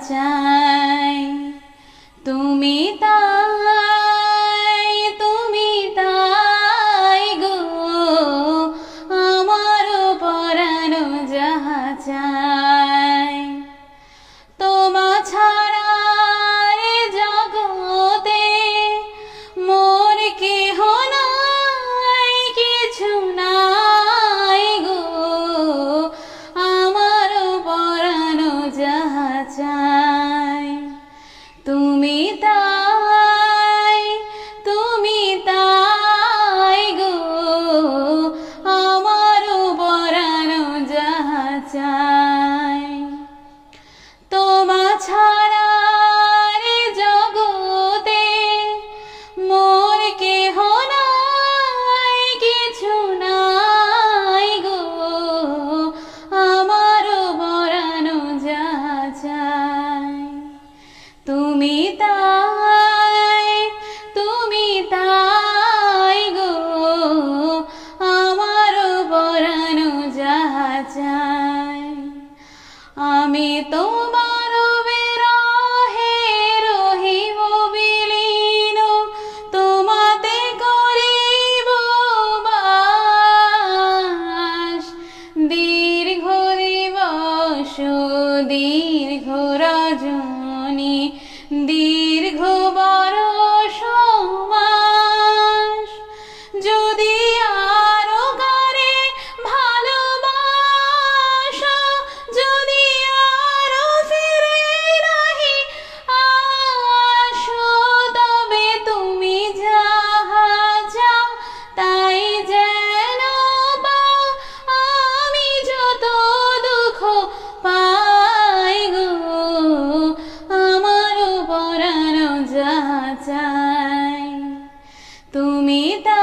চাই। তুমি তাই, তুমি তাই গো, আমার পরানো যাহা চাই। তোমা ছাড়া এ জগতে মোর কেহ নাই, কিছু নাই গো, আমার পরানো যাহা চাই। তুমি তাই, তুমি তাই গো, আমার পরানো যাহা চাই। তোমা ছাড়া এ জগতে মোর কেহ নাই, কিছু নাই গো, আমার পরানো যাহা চাই। তুমি তাই, তুমি তাই গো, আমার পরানো যাহা চাই। আমি তোমার বিরহে রহিব বিলীন, তোমাতে করিব বাস। দীর্ঘ দিবস দীর্ঘ রজনী, দীর্ঘ বরষ মাস, যদি আরো কারে ভালোবাসো, যদি আরো ফিরে নাহি আসো, তবে তুমি যাহা চাও তাই যেন পাও। আমি যত দুঃখ পাই গো, আমার পরানো যাহা চাই। তুমি তা